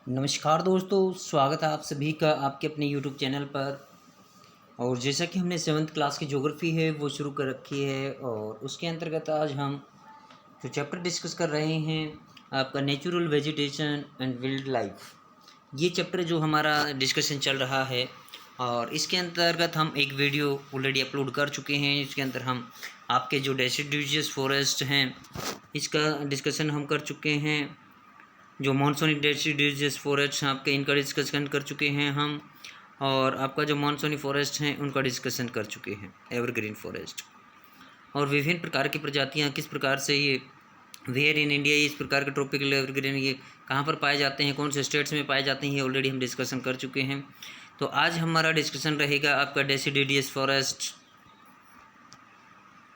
नमस्कार दोस्तों, स्वागत है आप सभी का आपके अपने यूट्यूब चैनल पर। और जैसा कि हमने सेवन्थ क्लास की ज्योग्राफी है वो शुरू कर रखी है, और उसके अंतर्गत आज हम जो चैप्टर डिस्कस कर रहे हैं आपका natural vegetation and wild life. ये चैप्टर जो हमारा डिस्कशन चल रहा है, और इसके अंतर्गत हम एक वीडियो ऑलरेडी अपलोड कर चुके हैं। इसके अंदर हम आपके जो डेसिडुअस फॉरेस्ट हैं इसका डिस्कशन हम कर चुके हैं। जो मॉनसूनी डेसिडुअस फॉरेस्ट हैं आपके, इनका डिस्कशन कर चुके हैं हम। और आपका जो मॉनसूनी फॉरेस्ट हैं उनका डिस्कशन कर चुके हैं, एवरग्रीन फॉरेस्ट। और विभिन्न प्रकार की प्रजातियां किस प्रकार से ये वेयर इन इंडिया, इस प्रकार के ट्रॉपिकल एवरग्रीन ये कहाँ पर पाए जाते हैं, कौन से स्टेट्स में पाए जाते हैं, ये ऑलरेडी हम डिस्कशन कर चुके हैं। तो आज हमारा डिस्कशन रहेगा आपका डेसिडुअस फॉरेस्ट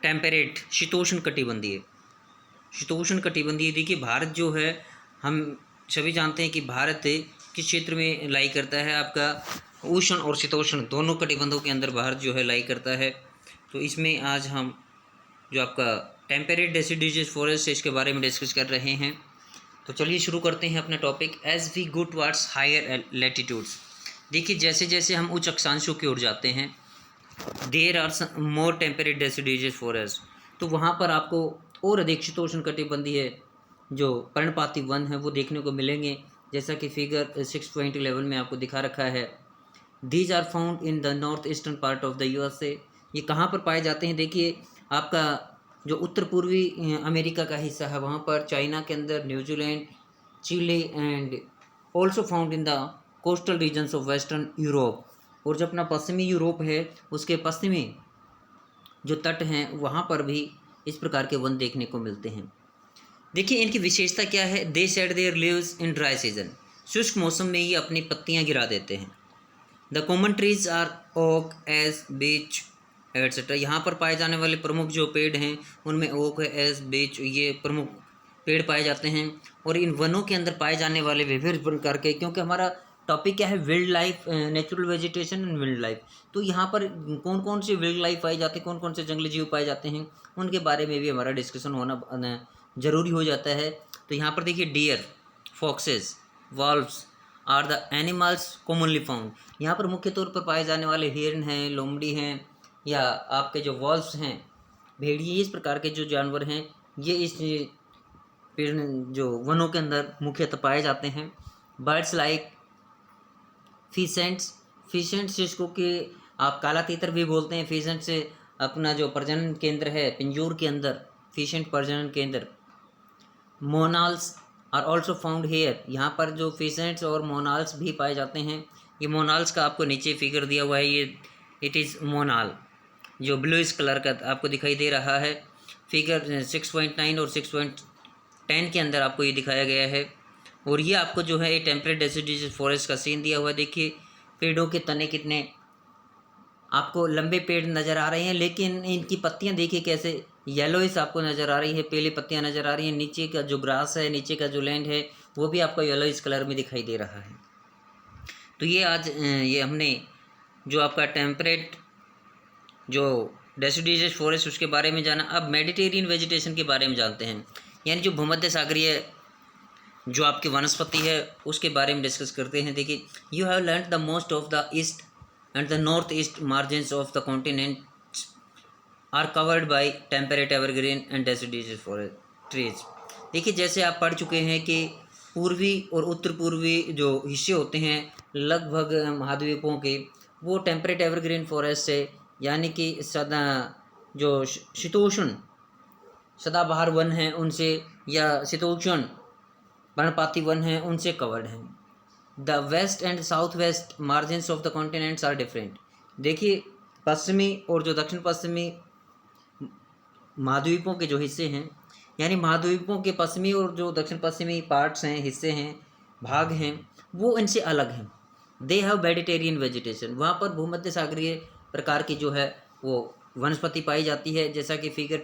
टेम्परेट शीतोष्ण कटिबंधीय। शीतोष्ण कटिबंधीय देखिए, भारत जो है हम सभी जानते हैं कि भारत किस क्षेत्र में लाई करता है। आपका उष्ण और शीतोष्ण दोनों कटिबंधों के अंदर भारत जो है लाई करता है। तो इसमें आज हम जो आपका टेम्परेट डेसिडुअस फॉरेस्ट है इसके बारे में डिस्कस कर रहे हैं। तो चलिए शुरू करते हैं अपना topic. As we go towards higher latitudes, देखिए जैसे जैसे हम उच्च अक्षांशों की ओर जाते हैं, there are more temperate deciduous forest, तो वहाँ पर आपको और अधिक शीतोष्ण कटिबंधीय जो पर्णपाती वन है वो देखने को मिलेंगे, जैसा कि फिगर 6.11 में आपको दिखा रखा है। These are found in the north eastern part of the USA. ये कहाँ पर पाए जाते हैं? देखिए आपका जो उत्तर पूर्वी अमेरिका का हिस्सा है वहाँ पर, चाइना के अंदर, New Zealand, Chile and also found in the coastal regions of western Europe. और जो अपना पश्चिमी यूरोप है उसके पश्चिमी जो तट हैं वहाँ पर भी इस प्रकार के वन देखने को मिलते हैं। देखिए इनकी विशेषता क्या है। They shed their leaves in dry season, शुष्क मौसम में ये अपनी पत्तियां गिरा देते हैं। The common trees are oak, ash, beech etcetera. यहाँ पर पाए जाने वाले प्रमुख जो पेड़ हैं उनमें ओक, एस, बीच ये प्रमुख पेड़ पाए जाते हैं। और इन वनों के अंदर पाए जाने वाले विभिन्न प्रकार के, क्योंकि हमारा टॉपिक क्या है, wild life, natural vegetation and wild life, तो यहाँ पर कौन कौन से वाइल्ड लाइफ पाए जाते हैं, कौन कौन से जंगली जीव पाए जाते हैं, उनके बारे में भी हमारा डिस्कशन होना ज़रूरी हो जाता है। तो यहाँ पर देखिए deer, foxes, wolves are the animals commonly found. यहाँ पर मुख्य तौर पर पाए जाने वाले हिरन हैं, लोमड़ी हैं, या आपके जो वॉल्व्स हैं, भेड़िए, इस प्रकार के जो जानवर हैं ये इस पेड़ जो वनों के अंदर मुख्यतः पाए जाते हैं। बर्ड्स लाइक फिशेंट्स, फिशेंट्स जिसको कि आप काला तीतर भी बोलते हैं, फिशेंट से अपना जो प्रजनन केंद्र है पिंजूर के अंदर, फिशेंट प्रजनन केंद्र। मोनाल्स आर ऑल्सो फाउंड हेयर, यहाँ पर जो फिशेंट्स और मोनाल्स भी पाए जाते हैं। ये मोनाल्स का आपको नीचे फिगर दिया हुआ है, ये इट इज़ मोनाल जो ब्लूइश कलर का आपको दिखाई दे रहा है। फिगर 6.9 और 6.10 के अंदर आपको ये दिखाया गया है। और ये आपको जो है ये टेम्परेट डेसिडुअस फॉरेस्ट का सीन दिया हुआ है। देखिए पेड़ों के तने कितने आपको लंबे पेड़ नज़र आ रहे हैं, लेकिन इनकी पत्तियां देखिए कैसे येलोइश आपको नज़र आ रही है, पीली पत्तियां नज़र आ रही हैं। नीचे का जो ग्रास है, नीचे का जो लैंड है वो भी आपको येलोइश कलर में दिखाई दे रहा है। तो ये आज ये हमने जो आपका टेम्परेट जो डेसिडुअस फॉरेस्ट उसके बारे में जाना। अब मेडिटेरियन वेजिटेशन के बारे में जानते हैं, यानी जो भूमध्य सागरीय जो आपकी वनस्पति है उसके बारे में डिस्कस करते हैं। देखिए you have learn the most of the east and the north east margins of the continent are covered by temperate evergreen and deciduous forest trees. देखिए जैसे आप पढ़ चुके हैं कि पूर्वी और उत्तर पूर्वी जो हिस्से होते हैं लगभग महाद्वीपों के, वो टेम्परेट एवरग्रीन फॉरेस्ट से, यानी कि सदा जो शीतोष्ण सदाबहार वन हैं उनसे, या शीतोष्ण पर्णपाती वन हैं उनसे कवर्ड हैं। The west and south west margins of the continents are different. देखिए पश्चिमी और जो दक्षिण पश्चिमी महाद्वीपों के जो हिस्से हैं, यानी महाद्वीपों के पश्चिमी और जो दक्षिण पश्चिमी पार्ट्स हैं, हिस्से हैं, भाग हैं, वो इनसे अलग हैं। दे हैव मेडिटेरियन वेजिटेशन, वहाँ पर भूमध्य सागरीय प्रकार की जो है वो वनस्पति पाई जाती है, जैसा कि फिगर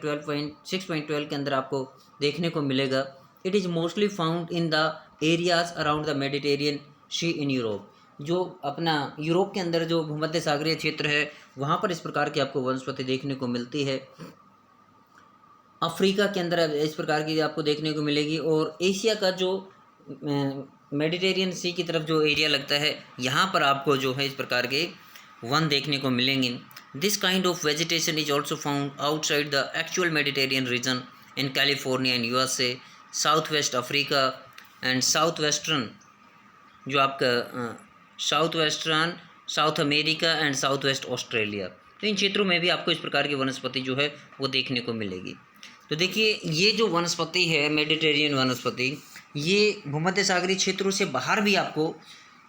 6.12 के अंदर आपको देखने को मिलेगा। It is mostly found in the areas around the Mediterranean sea in Europe. जो अपना यूरोप के अंदर जो भूमध्य सागरीय क्षेत्र है वहाँ पर इस प्रकार की आपको वनस्पति देखने को मिलती है। अफ्रीका के अंदर इस प्रकार की आपको देखने को मिलेगी। और एशिया का जो मेडिटेरियन सी की तरफ जो एरिया लगता है, यहाँ पर आपको जो है इस प्रकार के वन देखने को मिलेंगे। This kind of vegetation is also found outside the actual Mediterranean reason in California and USA, south west Africa and south western, जो आपका south western south America and south waste Australia. तो इन क्षेत्रों में भी आपको इस प्रकार की वनस्पति जो है वो देखने को मिलेगी। तो देखिए ये जो वनस्पति है मेडिटेरियन वनस्पति, ये भूमध्य सागरीय क्षेत्रों से बाहर भी आपको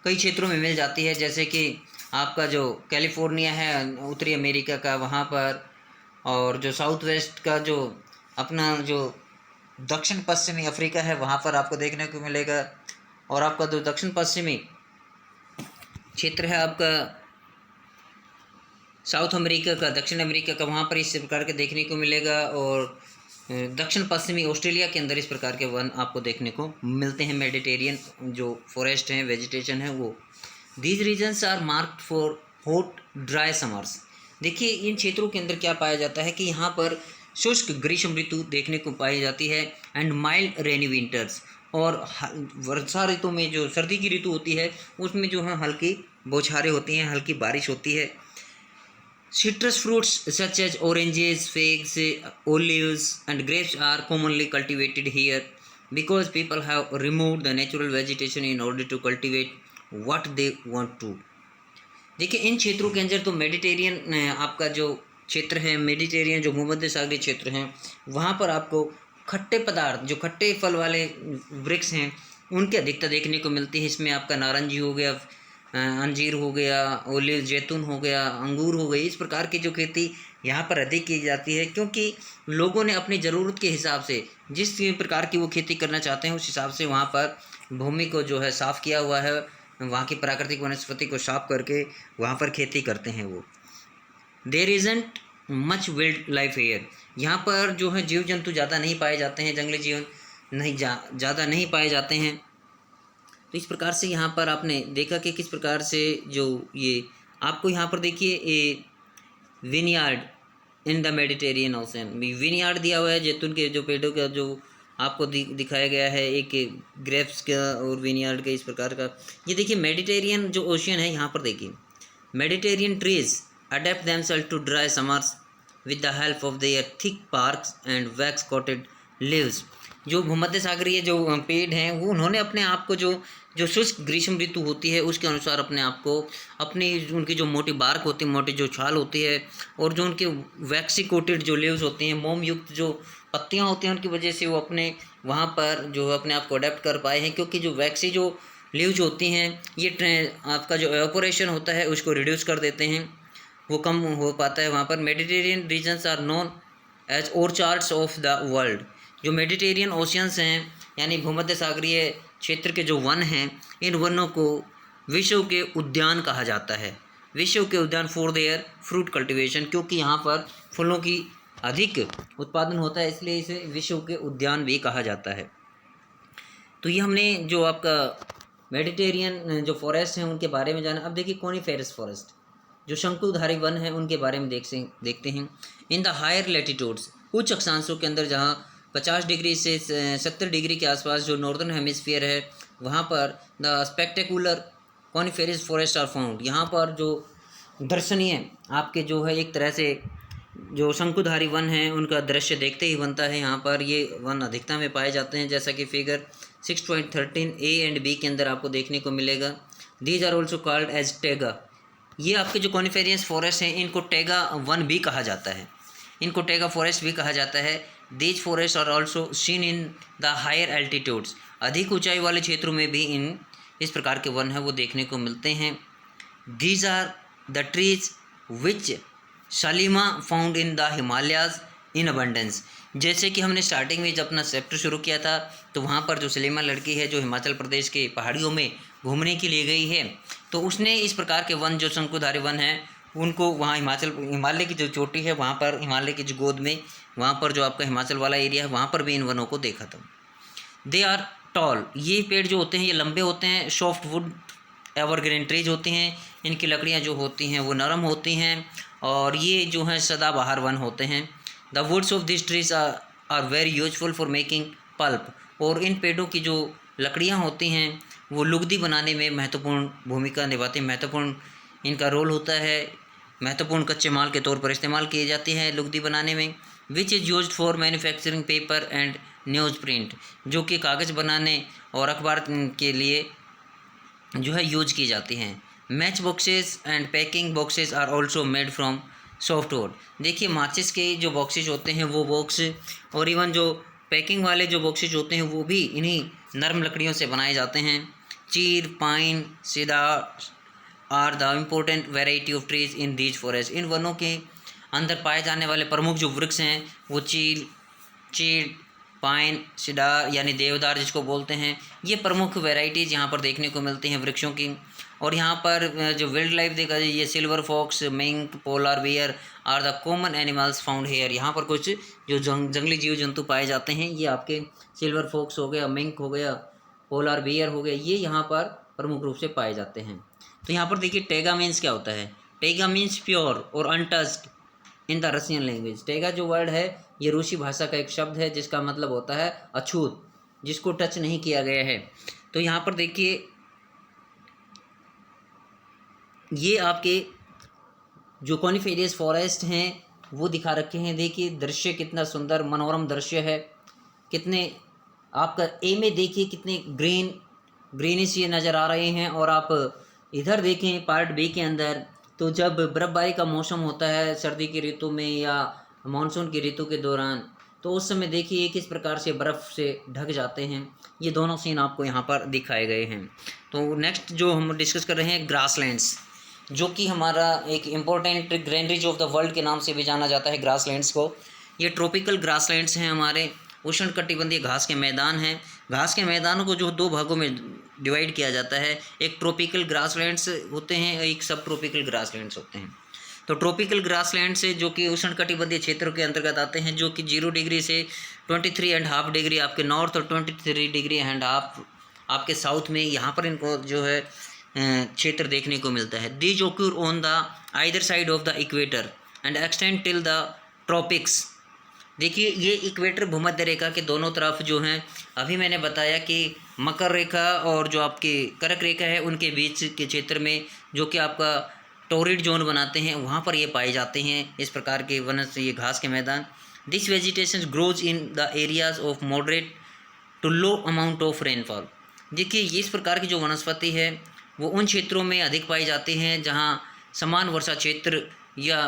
कई क्षेत्रों में मिल जाती है, जैसे कि आपका जो कैलिफोर्निया है उत्तरी अमेरिका का वहाँ पर, और जो साउथ वेस्ट का जो अपना जो दक्षिण पश्चिमी अफ्रीका है वहाँ पर आपको देखने को मिलेगा, और आपका जो दक्षिण पश्चिमी क्षेत्र है आपका साउथ अमेरिका का, दक्षिण अमेरिका का, वहाँ पर इस प्रकार के देखने को मिलेगा, और दक्षिण पश्चिमी ऑस्ट्रेलिया के अंदर इस प्रकार के वन आपको देखने को मिलते हैं। मेडिटेरियन जो फॉरेस्ट हैं, वेजिटेशन है वो। These regions are marked for hot dry summers. देखिए इन क्षेत्रों के अंदर क्या पाया जाता है कि यहाँ पर शुष्क ग्रीष्म ऋतु देखने को पाई जाती है, एंड माइल्ड रेनी विंटर्स, और वर्षा ऋतु में जो सर्दी की ऋतु होती है उसमें जो है हल्की बौछारें होती हैं, हल्की बारिश होती है। Citrus fruits such as oranges, figs, olives and grapes are commonly cultivated here because people have removed the natural vegetation in order to cultivate what they want to। देखिए इन क्षेत्रों के अंदर तो मेडिटेरियन आपका जो क्षेत्र है, मेडिटेरियन जो भूमध्य सागरीय क्षेत्र हैं, वहाँ पर आपको खट्टे पदार्थ, जो खट्टे फल वाले वृक्ष हैं उनकी अधिकता देखने को मिलती है। इसमें आपका नारंगी हो गया, अंजीर हो गया, ओलिव जैतून हो गया, अंगूर हो गई, इस प्रकार की जो खेती यहाँ पर अधिक की जाती है, क्योंकि लोगों ने अपनी ज़रूरत के हिसाब से जिस प्रकार की वो खेती करना चाहते हैं उस हिसाब से वहाँ पर भूमि को जो है साफ़ किया हुआ है, वहाँ की प्राकृतिक वनस्पति को साफ करके वहाँ पर खेती करते हैं वो। There isn't much wildlife here, यहाँ पर जो है जीव जंतु ज़्यादा नहीं पाए जाते हैं, जंगली जीवन नहीं ज़्यादा नहीं पाए जाते हैं। तो इस प्रकार से यहाँ पर आपने देखा कि किस प्रकार से जो ये आपको यहाँ पर देखिए ये vineyard in the Mediterranean ocean, vineyard दिया हुआ है, जैतून के जो पेड़ों का जो आपको दिखाया गया है, एक ग्रेप्स का और विनयार्ड का इस प्रकार का। ये देखिए मेडिटेरियन जो ओशियन है यहाँ पर देखिए, Mediterranean trees adapt themselves to dry summers with the help of their thick barks and wax coated leaves. जो भूमध्य सागरीय जो पेड़ हैं वो उन्होंने अपने आप को जो शुष्क ग्रीष्म ऋतु होती है उसके अनुसार अपने आप को, अपनी उनकी जो मोटी बार्क होती है, मोटी जो छाल होती है, और जो उनके वैक्सी कोटेड जो लीव्स होती हैं, मोम युक्त जो पत्तियां होती हैं, उनकी वजह से वो अपने वहाँ पर जो अपने आप को अडेप्ट कर पाए हैं। क्योंकि जो वैक्सी जो लीव्स होती हैं ये आपका जो एवापोरेशन होता है उसको रिड्यूस कर देते हैं, वो कम हो पाता है वहाँ पर। Mediterranean regions are known as orchards of the world. जो मेडिटेरियन ओशियंस हैं यानी भूमध्य सागरीय क्षेत्र के जो वन हैं, इन वनों को विश्व के उद्यान कहा जाता है, विश्व के उद्यान फॉर देयर फ्रूट कल्टीवेशन, क्योंकि यहाँ पर फलों की अधिक उत्पादन होता है, इसलिए इसे विश्व के उद्यान भी कहा जाता है। तो ये हमने जो आपका मेडिटेरियन जो फॉरेस्ट हैं उनके बारे में जाना। अब देखिए कोनिफेरस फॉरेस्ट, जो शंकुधारी वन है उनके बारे में देखते हैं। इन द हायर लैटिट्यूड्स, उच्च अक्षांशों के अंदर जहाँ 50 डिग्री से 70 डिग्री के आसपास जो नॉर्दर्न हेमिस्फीयर है वहाँ पर the spectacular coniferous forest are found. यहाँ पर जो दर्शनीय आपके जो है एक तरह से जो शंकुधारी वन हैं उनका दृश्य देखते ही बनता है। यहाँ पर ये वन अधिकता में पाए जाते हैं, जैसा कि फिगर 6.13 ए एंड बी के अंदर आपको देखने को मिलेगा। These are also called as taiga. ये आपके जो कॉनिफेरियस फॉरेस्ट हैं इनको टेगा वन भी कहा जाता है, इनको टेगा फॉरेस्ट भी कहा जाता है। These forest are also seen in the higher altitudes. अधिक ऊंचाई वाले क्षेत्रों में भी इस प्रकार के वन हैं वो देखने को मिलते हैं। These are the trees which Salima found in the Himalayas in abundance. जैसे कि हमने स्टार्टिंग में जब अपना चैप्टर शुरू किया था तो वहाँ पर जो सलीमा लड़की है जो हिमाचल प्रदेश के पहाड़ियों में घूमने के लिए गई है, तो उसने इस प्रकार के वन जो शंकुधारी वन हैं उनको वहाँ हिमालय की जो चोटी है वहाँ पर, हिमालय की जो गोद में वहाँ पर जो आपका हिमाचल वाला एरिया है वहाँ पर भी इन वनों को देखा था। दे आर टॉल, ये पेड़ जो होते हैं ये लंबे होते हैं। सॉफ्ट वुड एवरग्रीन ट्रीज होती हैं, इनकी लकड़ियाँ जो होती हैं वो नरम होती हैं और ये जो हैं सदाबहार वन होते हैं। The woods of this trees are very useful for making pulp. और इन पेड़ों की जो लकड़ियाँ होती हैं वो लुगदी बनाने में महत्वपूर्ण भूमिका निभाते हैं, महत्वपूर्ण इनका रोल होता है, महत्वपूर्ण कच्चे माल के तौर पर इस्तेमाल किए जाते हैं लुगदी बनाने में। Which is used for manufacturing paper and news print, जो कि कागज़ बनाने और अखबार के लिए जो है यूज की जाती हैं। Match boxes and packing boxes are also made from softwood. देखिए माचिस के जो बॉक्सेस होते हैं वो बॉक्स, और इवन जो पैकिंग वाले जो बॉक्सेस होते हैं वो भी इन्हीं नरम लकड़ियों से बनाए जाते हैं। Chir, pine, cedar are the important variety of trees in these forest. इन वनों के अंदर पाए जाने वाले प्रमुख जो वृक्ष हैं वो चीड़, पाइन, सीडर यानी देवदार जिसको बोलते हैं, ये प्रमुख वैरायटीज़ यहाँ पर देखने को मिलती हैं वृक्षों की। और यहाँ पर जो वाइल्ड लाइफ देखा जाए, ये silver fox, mink, polar bear are the common animals found here. यहाँ पर कुछ जो जंगली जीव जंतु पाए जाते हैं, ये आपके सिल्वर फॉक्स हो गया, मिंक हो गया, पोलर बियर हो गया, ये यहाँ पर प्रमुख रूप से पाए जाते हैं। तो यहाँ पर देखिए टैगा मीन्स क्या होता है। टैगा मीन्स प्योर और untouched in the Russian language. Taiga जो वर्ड है ये रूसी भाषा का एक शब्द है जिसका मतलब होता है अछूत, जिसको टच नहीं किया गया है। तो यहाँ पर देखिए ये आपके जो कॉनिफेरियस फॉरेस्ट हैं वो दिखा रखे हैं। देखिए दृश्य कितना सुंदर मनोरम दृश्य है, कितने आपका ए में देखिए कितने ग्रीनिश ये नज़र आ रहे हैं। और आप इधर देखें पार्ट बी के अंदर, तो जब बर्फ़बारी का मौसम होता है सर्दी की ऋतु में या मानसून की ऋतु के दौरान, तो उस समय देखिए किस प्रकार से बर्फ़ से ढक जाते हैं। ये दोनों सीन आपको यहाँ पर दिखाए गए हैं। तो नेक्स्ट जो हम डिस्कस कर रहे हैं ग्रासलैंड्स, जो कि हमारा एक इम्पोर्टेंट ग्रैंडरीज ऑफ द वर्ल्ड के नाम से भी जाना जाता है ग्रासलैंड्स को। ये ट्रॉपिकल ग्रासलैंड्स हैं, हमारे उष्णकटिबंधीय घास के मैदान हैं। घास के मैदानों को जो दो भागों में डिवाइड किया जाता है, एक ट्रॉपिकल ग्रासलैंड्स होते हैं, एक सब ट्रॉपिकल ग्रासलैंड्स होते हैं। तो ट्रॉपिकल ग्रासलैंड से जो कि उष्णकटिबंधीय क्षेत्रों के अंतर्गत आते हैं, जो कि 0 डिग्री से 23.5 डिग्री आपके नॉर्थ और 23 डिग्री एंड हाफ आपके साउथ में, यहाँ पर इनको जो है क्षेत्र देखने को मिलता है। These occur on the either side of the equator and extend till the tropics. देखिए ये इक्वेटर भूमध्य रेखा के दोनों तरफ जो हैं, अभी मैंने बताया कि मकर रेखा और जो आपकी कर्क रेखा है उनके बीच के क्षेत्र में जो कि आपका टोरिड जोन बनाते हैं, वहाँ पर ये पाए जाते हैं इस प्रकार के वनस्पति, ये घास के मैदान। This vegetation grows in the areas of moderate to low amount of rainfall. देखिए इस प्रकार की जो वनस्पति है वो उन क्षेत्रों में अधिक पाई जाती हैं जहाँ समान वर्षा क्षेत्र या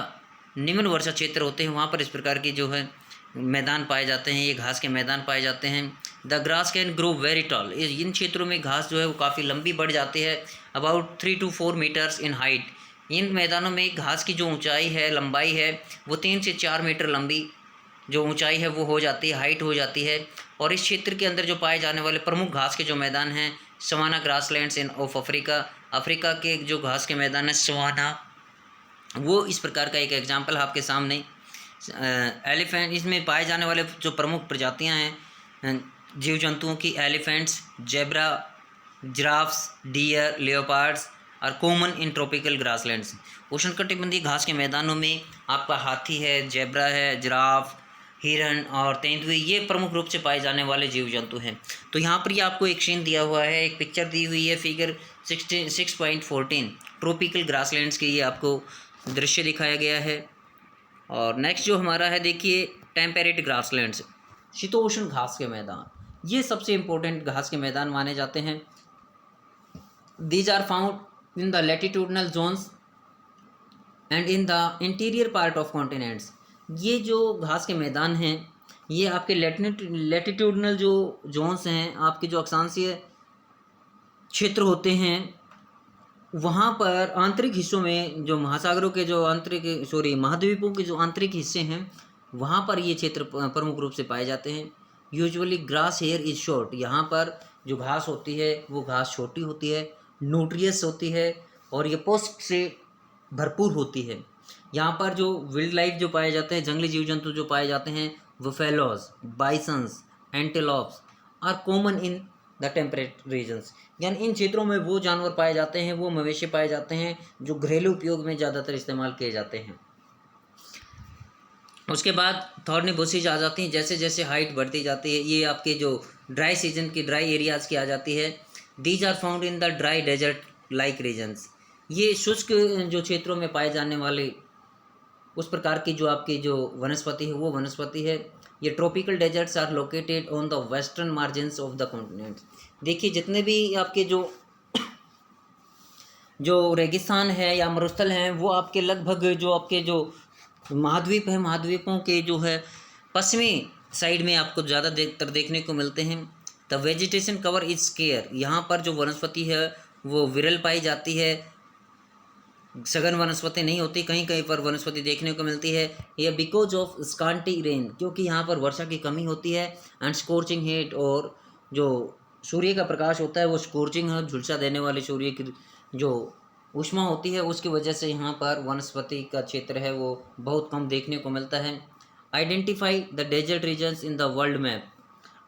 निम्न वर्षा क्षेत्र होते हैं, वहाँ पर इस प्रकार की जो है मैदान पाए जाते हैं, ये घास के मैदान पाए जाते हैं। The grass can grow very tall. इन क्षेत्रों में घास जो है वो काफ़ी लंबी बढ़ जाती है, about 3 to 4 metres in height. इन मैदानों में घास की जो ऊंचाई है, लंबाई है, वो 3 से 4 मीटर लंबी जो ऊंचाई है वो हो जाती है, हाइट हो जाती है। और इस क्षेत्र के अंदर जो पाए जाने वाले प्रमुख घास के जो मैदान हैं, savanna grasslands in of Africa, Africa के जो घास के मैदान है सवाना, वो इस प्रकार का एक एग्जाम्पल आपके सामने। एलिफेंट, इसमें पाए जाने वाले जो प्रमुख प्रजातियां हैं जीव जंतुओं की, एलिफेंट्स, जेब्रा, जिराफ्स, डियर, लेओपार्ड्स और कॉमन इन ट्रॉपिकल ग्रासलैंड्स। उष्णकटिबंधीय घास के मैदानों में आपका हाथी है, जेब्रा है, जिराफ, हिरन और तेंदुए, ये प्रमुख रूप से पाए जाने वाले जीव जंतु हैं। तो यहाँ पर ये आपको एक सीन दिया हुआ है, एक पिक्चर दी हुई है, फिगर 6.14 ट्रॉपिकल ग्रासलैंड्स के ये आपको दृश्य दिखाया गया है। और नेक्स्ट जो हमारा है देखिए टेम्परेट ग्रासलैंड्स, शीतोष्ण घास के मैदान, ये सबसे इम्पोर्टेंट घास के मैदान माने जाते हैं। These are found in the latitudinal zones and in the interior part of continents. ये जो घास के मैदान हैं ये आपके लैटिट्यूडनल जो जोन्स हैं, आपके जो अक्षांशीय क्षेत्र होते हैं, वहाँ पर आंतरिक हिस्सों में जो महासागरों के जो महाद्वीपों के जो आंतरिक हिस्से हैं वहाँ पर ये क्षेत्र प्रमुख रूप से पाए जाते हैं। Usually grass here is short, यहाँ पर जो घास होती है वो घास छोटी होती है, न्यूट्रियस होती है और ये पोषक से भरपूर होती है। यहाँ पर जो वाइल्ड लाइफ जो पाए जाते हैं, जंगली जीव जंतु जो पाए जाते हैं, buffaloes, bisons, antelopes are common in the temperate regions. यानी इन क्षेत्रों में वो जानवर पाए जाते हैं, वो मवेशी पाए जाते हैं जो घरेलू उपयोग में ज़्यादातर इस्तेमाल किए जाते हैं। उसके बाद थॉर्नी बुशेज आ जाती हैं, जैसे जैसे हाइट बढ़ती जाती है, ये आपके जो ड्राई सीजन की ड्राई एरियाज़ की आ जाती है, these are found in the dry desert like regions. ये शुष्क जो क्षेत्रों में पाए जाने वाले उस प्रकार की जो आपकी जो वनस्पति है वो वनस्पति है। ये tropical deserts are located on the western margins of the continent. देखिए जितने भी आपके जो रेगिस्तान है या मरुस्थल हैं वो आपके लगभग जो आपके जो महाद्वीप है, महाद्वीपों के जो है पश्चिमी साइड में आपको ज़्यादातर देखने को मिलते हैं। The vegetation cover is square. यहाँ पर जो वनस्पति है वो विरल पाई जाती है, सघन वनस्पति नहीं होती, कहीं कहीं पर वनस्पति देखने को मिलती है। ये बिकॉज ऑफ स्कांटी रेन, क्योंकि यहाँ पर वर्षा की कमी होती है, एंड स्कोर्चिंग हीट, और जो सूर्य का प्रकाश होता है वो स्कोर्चिंग है, झुलसा देने वाले सूर्य की जो ऊष्मा होती है उसकी वजह से यहाँ पर वनस्पति का क्षेत्र है वो बहुत कम देखने को मिलता है। Identify the desert regions in the world map.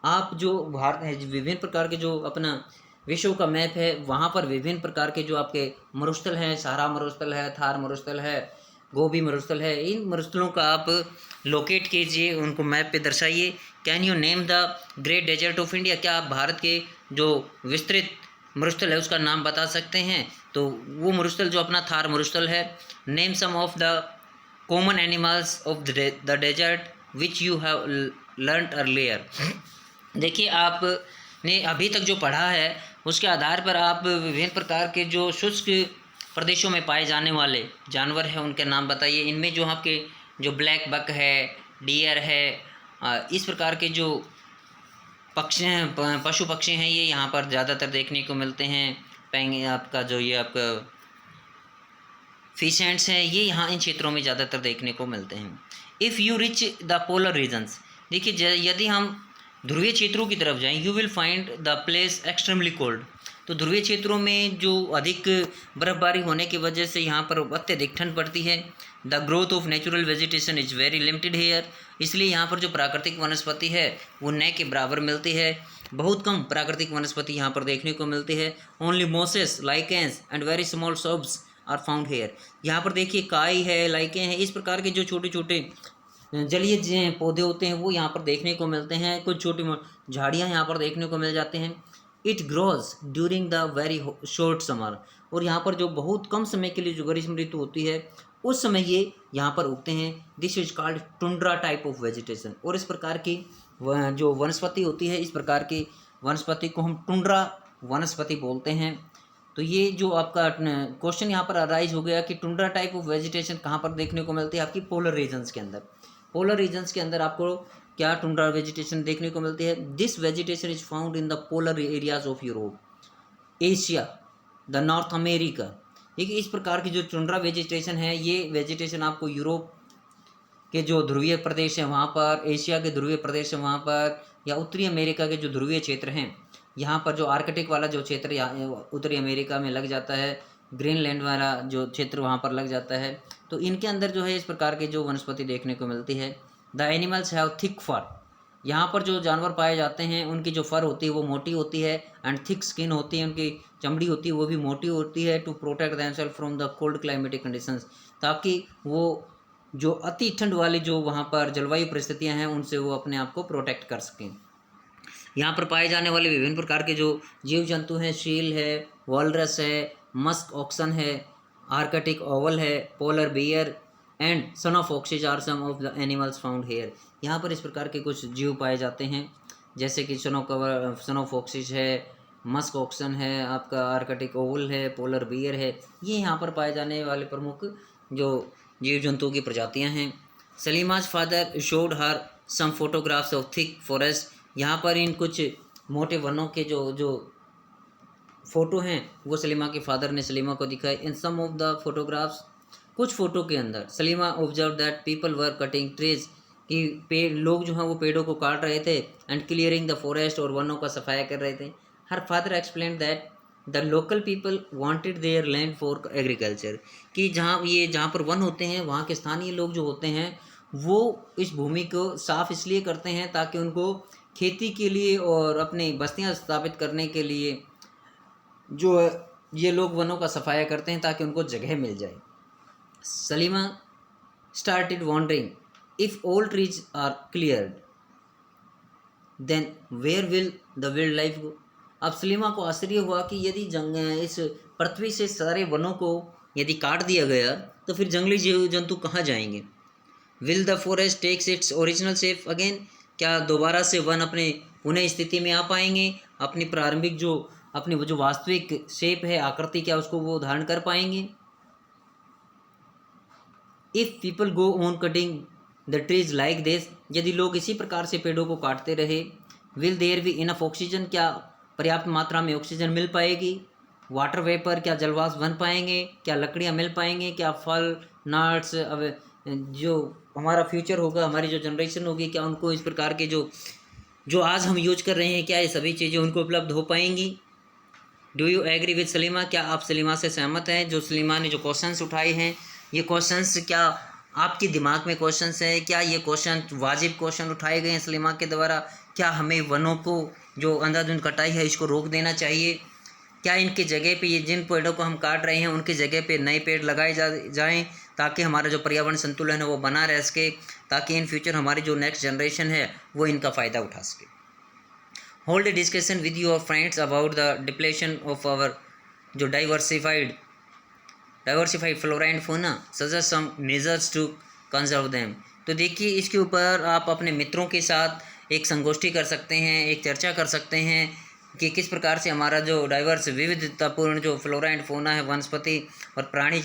आप जो भारत है विभिन्न प्रकार के जो अपना विश्व का मैप है वहाँ पर विभिन्न प्रकार के जो आपके मरुस्थल हैं, सहारा मरुस्थल है, थार मरुस्थल है, गोबी मरुस्थल है, इन मरुस्थलों का आप लोकेट कीजिए, उनको मैप पे दर्शाइए। Can you name the great desert of India. क्या आप भारत के जो विस्तृत मरुस्थल है उसका नाम बता सकते हैं। तो वो मरुस्थल जो अपना थार मरुस्थल है। Name some of the common animals of the desert which you have learned earlier. देखिए आपने अभी तक जो पढ़ा है उसके आधार पर आप विभिन्न प्रकार के जो शुष्क प्रदेशों में पाए जाने वाले जानवर हैं उनके नाम बताइए। इनमें जो आपके जो ब्लैक बक है, डियर है, इस प्रकार के जो पक्षी हैं, पशु पक्षी हैं, ये यहाँ पर ज़्यादातर देखने को मिलते हैं। पैंग आपका जो ये आपका फिशेंट्स हैं ये यहाँ इन क्षेत्रों में ज़्यादातर देखने को मिलते हैं। If you reach the polar regions. देखिए यदि हम ध्रुवीय क्षेत्रों की तरफ जाएं, you will find the place extremely cold. तो ध्रुवीय क्षेत्रों में जो अधिक बर्फबारी होने की वजह से यहाँ पर अत्यधिक ठंड पड़ती है। The growth of natural vegetation is very limited here. इसलिए यहाँ पर जो प्राकृतिक वनस्पति है वो न के बराबर मिलती है, बहुत कम प्राकृतिक वनस्पति यहाँ पर देखने को मिलती है। Only mosses, lichens and very small shrubs are found here. यहाँ पर देखिए काई है, लाइकें हैं, इस प्रकार के जो छोटे छोटे जलीय पौधे होते हैं वो यहाँ पर देखने को मिलते हैं। कुछ छोटी झाड़ियाँ यहाँ पर देखने को मिल जाते हैं। It grows during the very short summer. और यहाँ पर जो बहुत कम समय के लिए जो ग्रीष्म ऋतु होती है उस समय ये यहाँ पर उगते हैं। This is called tundra type of vegetation. और इस प्रकार की जो वनस्पति होती है, इस प्रकार की वनस्पति को हम टुंड्रा वनस्पति बोलते हैं। तो ये जो आपका क्वेश्चन यहाँ पर अराइज हो गया कि टुंड्रा टाइप ऑफ वेजिटेशन कहाँ पर देखने को मिलती है, आपकी पोलर रीजन्स के अंदर। पोलर रीजन्स के अंदर आपको क्या टुंड्रा वेजिटेशन देखने को मिलती है। This vegetation is found in the polar areas of Europe, Asia, the north America. देखिए इस प्रकार की जो टुंड्रा वेजिटेशन है ये वेजिटेशन आपको यूरोप के जो ध्रुवीय प्रदेश हैं वहाँ पर, एशिया के ध्रुवीय प्रदेश हैं वहाँ पर, या उत्तरी अमेरिका के जो ध्रुवीय क्षेत्र हैं यहाँ पर, जो आर्कटिक वाला जो क्षेत्र यहाँ उत्तरी अमेरिका में लग जाता है, ग्रीनलैंड वाला जो क्षेत्र वहाँ पर लग जाता है। तो इनके अंदर जो है इस प्रकार की जो वनस्पति देखने को मिलती है। The animals have thick fur. यहाँ पर जो जानवर पाए जाते हैं उनकी जो फर होती है वो मोटी होती है, एंड थिक स्किन होती है, उनकी चमड़ी होती है वो भी मोटी होती है, to protect themself from the cold climatic conditions, ताकि वो जो अति ठंड वाली जो वहाँ पर जलवायु परिस्थितियाँ हैं उनसे वो अपने आप को प्रोटेक्ट कर सकें। यहाँ पर पाए जाने वाले विभिन्न प्रकार के जो जीव जंतु हैं, सील है, वॉलरस है, मस्क ऑक्सन है, आर्कटिक ओवल है, polar bear and son of oxes are some of the animals found here. यहाँ पर इस प्रकार के कुछ जीव पाए जाते हैं जैसे कि सन ऑफ ऑक्सीज है, मस्क ऑक्सन है, आपका आर्कटिक ओवल है, पोलर बियर है। ये यहाँ पर पाए जाने वाले प्रमुख जो जीव जंतुओं की प्रजातियाँ हैं। Salima's father showed her some photographs of thick forest. यहाँ पर इन कुछ मोटे वनों के जो फ़ोटो हैं वो सलीमा के फादर ने सलीमा को दिखाए। इन सम ऑफ द फोटोग्राफ्स, कुछ फ़ोटो के अंदर Salima observe that people were cutting trees, कि पेड़ लोग जो हैं वो पेड़ों को काट रहे थे, एंड क्लियरिंग द फॉरेस्ट, और वनों का सफाया कर रहे थे। Her father explain that the local people wanted there land for agriculture, कि जहाँ पर वन होते हैं वहाँ के स्थानीय लोग जो होते हैं वो इस भूमि को साफ़ इसलिए करते हैं ताकि उनको खेती के लिए और अपनी बस्तियाँ स्थापित करने के लिए जो ये लोग वनों का सफाया करते हैं ताकि उनको जगह मिल जाए। Salima started wondering, if all trees are cleared then where will the wild life go. अब सलीमा को आश्चर्य हुआ कि यदि इस पृथ्वी से सारे वनों को यदि काट दिया गया तो फिर जंगली जीव जंतु कहाँ जाएंगे। Will the forest takes its original shape again, क्या दोबारा से वन अपने पुनः स्थिति में आ पाएंगे, अपनी प्रारंभिक जो अपनी वो जो वास्तविक शेप है, आकृति, क्या उसको वो धारण कर पाएंगे। If people go on cutting the trees like this, यदि लोग इसी प्रकार से पेड़ों को काटते रहे, will there be enough oxygen, क्या पर्याप्त मात्रा में ऑक्सीजन मिल पाएगी। वाटर वेपर, क्या जलवाष्प बन पाएंगे, क्या लकड़ियाँ मिल पाएंगे, क्या फल नट्स, अब जो हमारा फ्यूचर होगा, हमारी जो जनरेशन होगी, क्या उनको इस प्रकार के जो जो आज हम यूज कर रहे हैं, क्या ये सभी चीज़ें उनको उपलब्ध हो पाएंगी। Do you agree with Salima, क्या आप सलीमा से सहमत हैं। जो सलीमा ने जो क्वेश्चंस उठाए हैं, ये क्वेश्चंस क्या आपके दिमाग में क्वेश्चंस है, क्या ये क्वेश्चन वाजिब क्वेश्चन उठाए गए हैं सलीमा के द्वारा। क्या हमें वनों को जो अंधाधुंध कटाई है इसको रोक देना चाहिए, क्या इनके जगह पे ये जिन पेड़ों को हम काट रहे हैं उनकी जगह पे नए पेड़ लगाए जाएं ताकि हमारा जो पर्यावरण संतुलन है वो बना रह सके, ताकि इन फ्यूचर हमारी जो नेक्स्ट जनरेशन है वो इनका फ़ायदा उठा सके। Hold a discussion with your friends about the depletion of our जो diversified flora and fauna, suggest some measures to conserve them. तो देखिए इसके ऊपर आप अपने मित्रों के साथ एक संगोष्ठी कर सकते हैं, एक चर्चा कर सकते हैं कि किस प्रकार से हमारा जो डाइवर्स विविधतापूर्ण जो फ्लोरा एंड फौना है, वनस्पति और प्राणी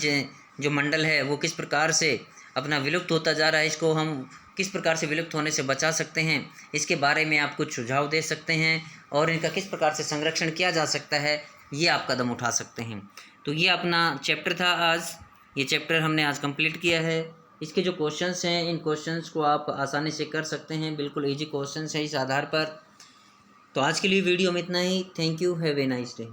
जो मंडल है वो किस प्रकार से अपना विलुप्त होता जा रहा है, इसको हम किस प्रकार से विलुप्त होने से बचा सकते हैं, इसके बारे में आप कुछ सुझाव दे सकते हैं और इनका किस प्रकार से संरक्षण किया जा सकता है, ये आप कदम उठा सकते हैं। तो ये अपना चैप्टर था आज, ये चैप्टर हमने आज कंप्लीट किया है। इसके जो क्वेश्चंस हैं, इन क्वेश्चंस को आप आसानी से कर सकते हैं, बिल्कुल इजी क्वेश्चंस हैं इस आधार पर। तो आज के लिए वीडियो में इतना ही। Thank you, have a nice day.